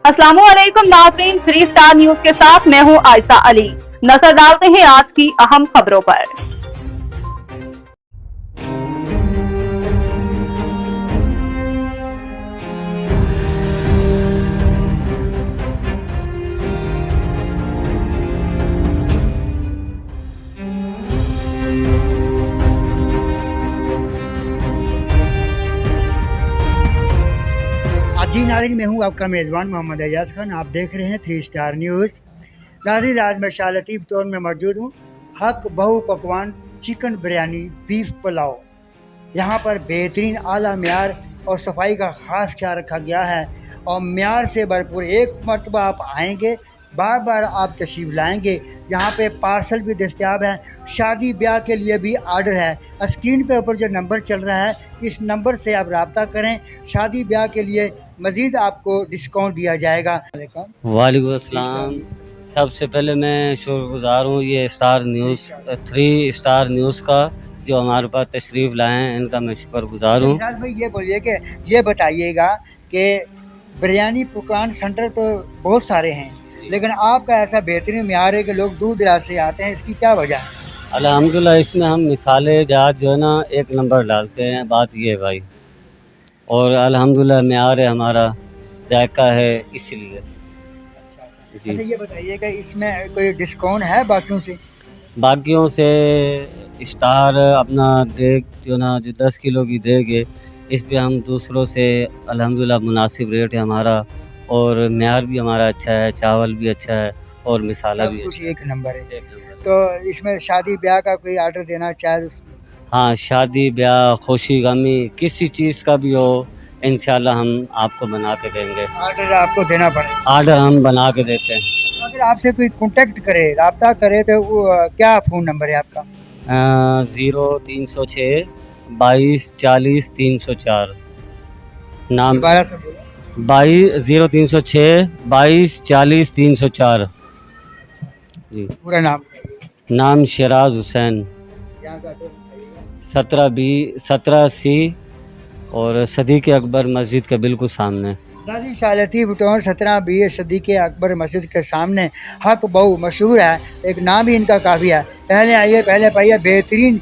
अस्सलामुअलैकुम नाज़रीन, 3 star news के साथ मैं हूं आयशा अली। नजर डालते हैं आज की अहम खबरों पर। जी नाज़रीन, मैं हूं आपका मेज़बान मोहम्मद एजाज खान। आप देख रहे हैं 3 स्टार न्यूज़। नाज़रीन, आज मैं शाह लतीफ़ टोल में मौजूद हूं। हक बहु पकवान चिकन बिरयानी बीफ पुलाव, यहां पर बेहतरीन आला म्यार और सफाई का ख़ास ख्याल रखा गया है और म्यार से भरपूर। एक मरतबा आप आएंगे, बार बार आप तशरीफ़ लाएंगे। यहाँ पे पार्सल भी दस्तयाब है, शादी ब्याह के लिए भी आर्डर है। स्क्रीन पे ऊपर जो नंबर चल रहा है, इस नंबर से आप रब्ता करें। शादी ब्याह के लिए मज़ीद आपको डिस्काउंट दिया जाएगा। वालेकुम अस्सलाम। सबसे पहले मैं शुक्रगुज़ार हूँ ये स्टार न्यूज़ 3 स्टार न्यूज़ का, जो हमारे पास तशरीफ़ लाए हैं, इनका मैं शुक्रगुज़ार हूँ। भाई ये बोलिए कि ये बताइएगा कि बिरयानी पकवान सेंटर तो बहुत सारे हैं, लेकिन आपका ऐसा बेहतरीन म्यार है कि लोग दूर दराज से आते हैं, इसकी क्या वजह है? अल्हम्दुलिल्लाह इसमें हम मिसाले जात जो है ना एक नंबर डालते हैं, बात ये है भाई। और अल्हम्दुलिल्लाह म्यार है हमारा, जायका है, इसलिए। अच्छा, ये बताइए कि इसमें कोई डिस्काउंट है बाकियों से? बाकियों से स्टार अपना देग जो ना जो 10 किलो की देग है, इस पे हम दूसरों से अल्हम्दुलिल्लाह मुनासिब रेट है हमारा, और म्यार भी हमारा अच्छा है, चावल भी अच्छा है और मिसाला भी कुछ अच्छा एक नंबर है। एक नंबर। तो इसमें शादी ब्याह का कोई आर्डर देना चाहे तो? हाँ, शादी ब्याह खुशी गमी किसी चीज़ का भी हो, इंशाल्लाह हम आपको बना के देंगे। आर्डर आपको देना पड़ेगा? आर्डर हम बना के देते हैं। अगर आपसे कोई कांटेक्ट करे, राब्ता करे, तो वो क्या फ़ोन नंबर है आपका? 0306 22 40 304। नाम दोबारा से बोलो। 0306 22 40 304 जी। पूरा नाम? नाम शराज हुसैन। यहाँ का एड्रेस बताइएगा। 17C और सदीक़ अकबर मस्जिद के बिल्कुल सामने। दादी शाह लतीफ़ टोल 17B सदीक़ अकबर मस्जिद के सामने। हक बहु मशहूर है, एक नाम ही इनका काफ़ी है। पहले आइए, पहले पाइए। बेहतरीन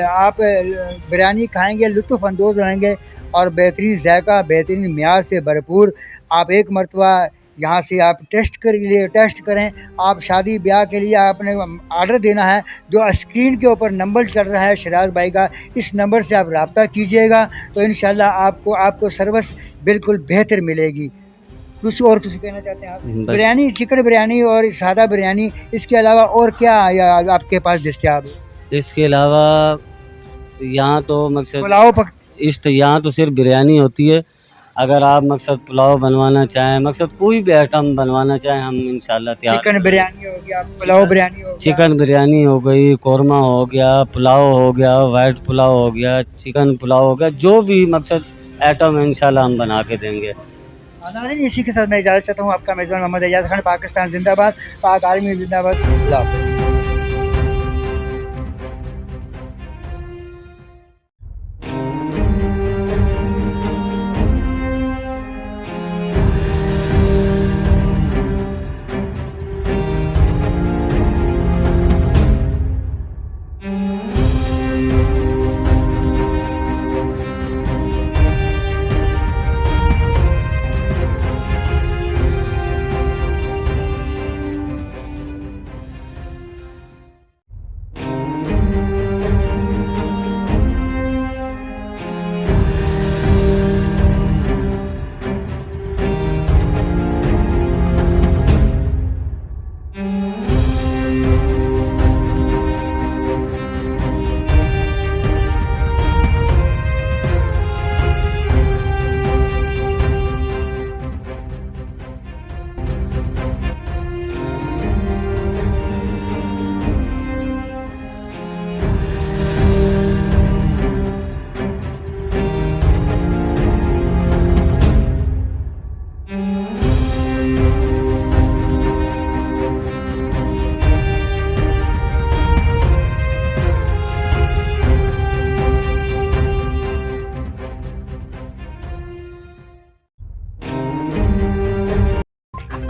आप बिरयानी खाएंगे, लुत्फ़ अंदोज़ होंगे और बेहतरीन जायका, बेहतरीन म्यार से भरपूर। आप एक मरतबा यहाँ से आप टेस्ट करें। आप शादी ब्याह के लिए आपने आर्डर देना है, जो स्क्रीन के ऊपर नंबर चल रहा है शराज भाई का, इस नंबर से आप रब्ता कीजिएगा तो इंशाल्लाह आपको सर्विस बिल्कुल बेहतर मिलेगी। कुछ और कुछ कहना चाहते हैं आप? बिरयानी, चिकन बिरयानी और सादा बिरयानी, इसके अलावा और क्या आपके पास दस्तयाब है? इसके अलावा यहाँ तो मकसद पुलाव यहाँ तो सिर्फ बिरयानी होती है। अगर आप मकसद पुलाव बनवाना चाहें, मकसद कोई भी आइटम बनवाना चाहें, हम इंशाल्लाह तैयार। चिकन बिरयानी हो गया, पुलाव बिरयानी हो गया, चिकन बिरयानी हो गई, कौरमा हो गया, पुलाव हो गया, वाइट पुलाव हो गया, चिकन पुलाव हो गया, जो भी मकसद आइटम है इंशाल्लाह हम बना के देंगे। नाज़रीन, इसी के साथ मैं इजाज़त चाहता हूँ। आपका मेज़बान मोहम्मद एजाज खान। पाकिस्तान जिंदाबाद, पाक आर्मी जिंदाबाद। अल्लाह हाफ़िज़।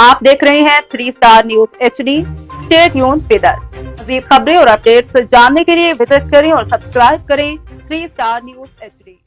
आप देख रहे हैं 3 star news HD। Stay tuned with us. मज़ीद खबरें और अपडेट्स जानने के लिए विजिट करें और सब्सक्राइब करें 3 स्टार न्यूज HD।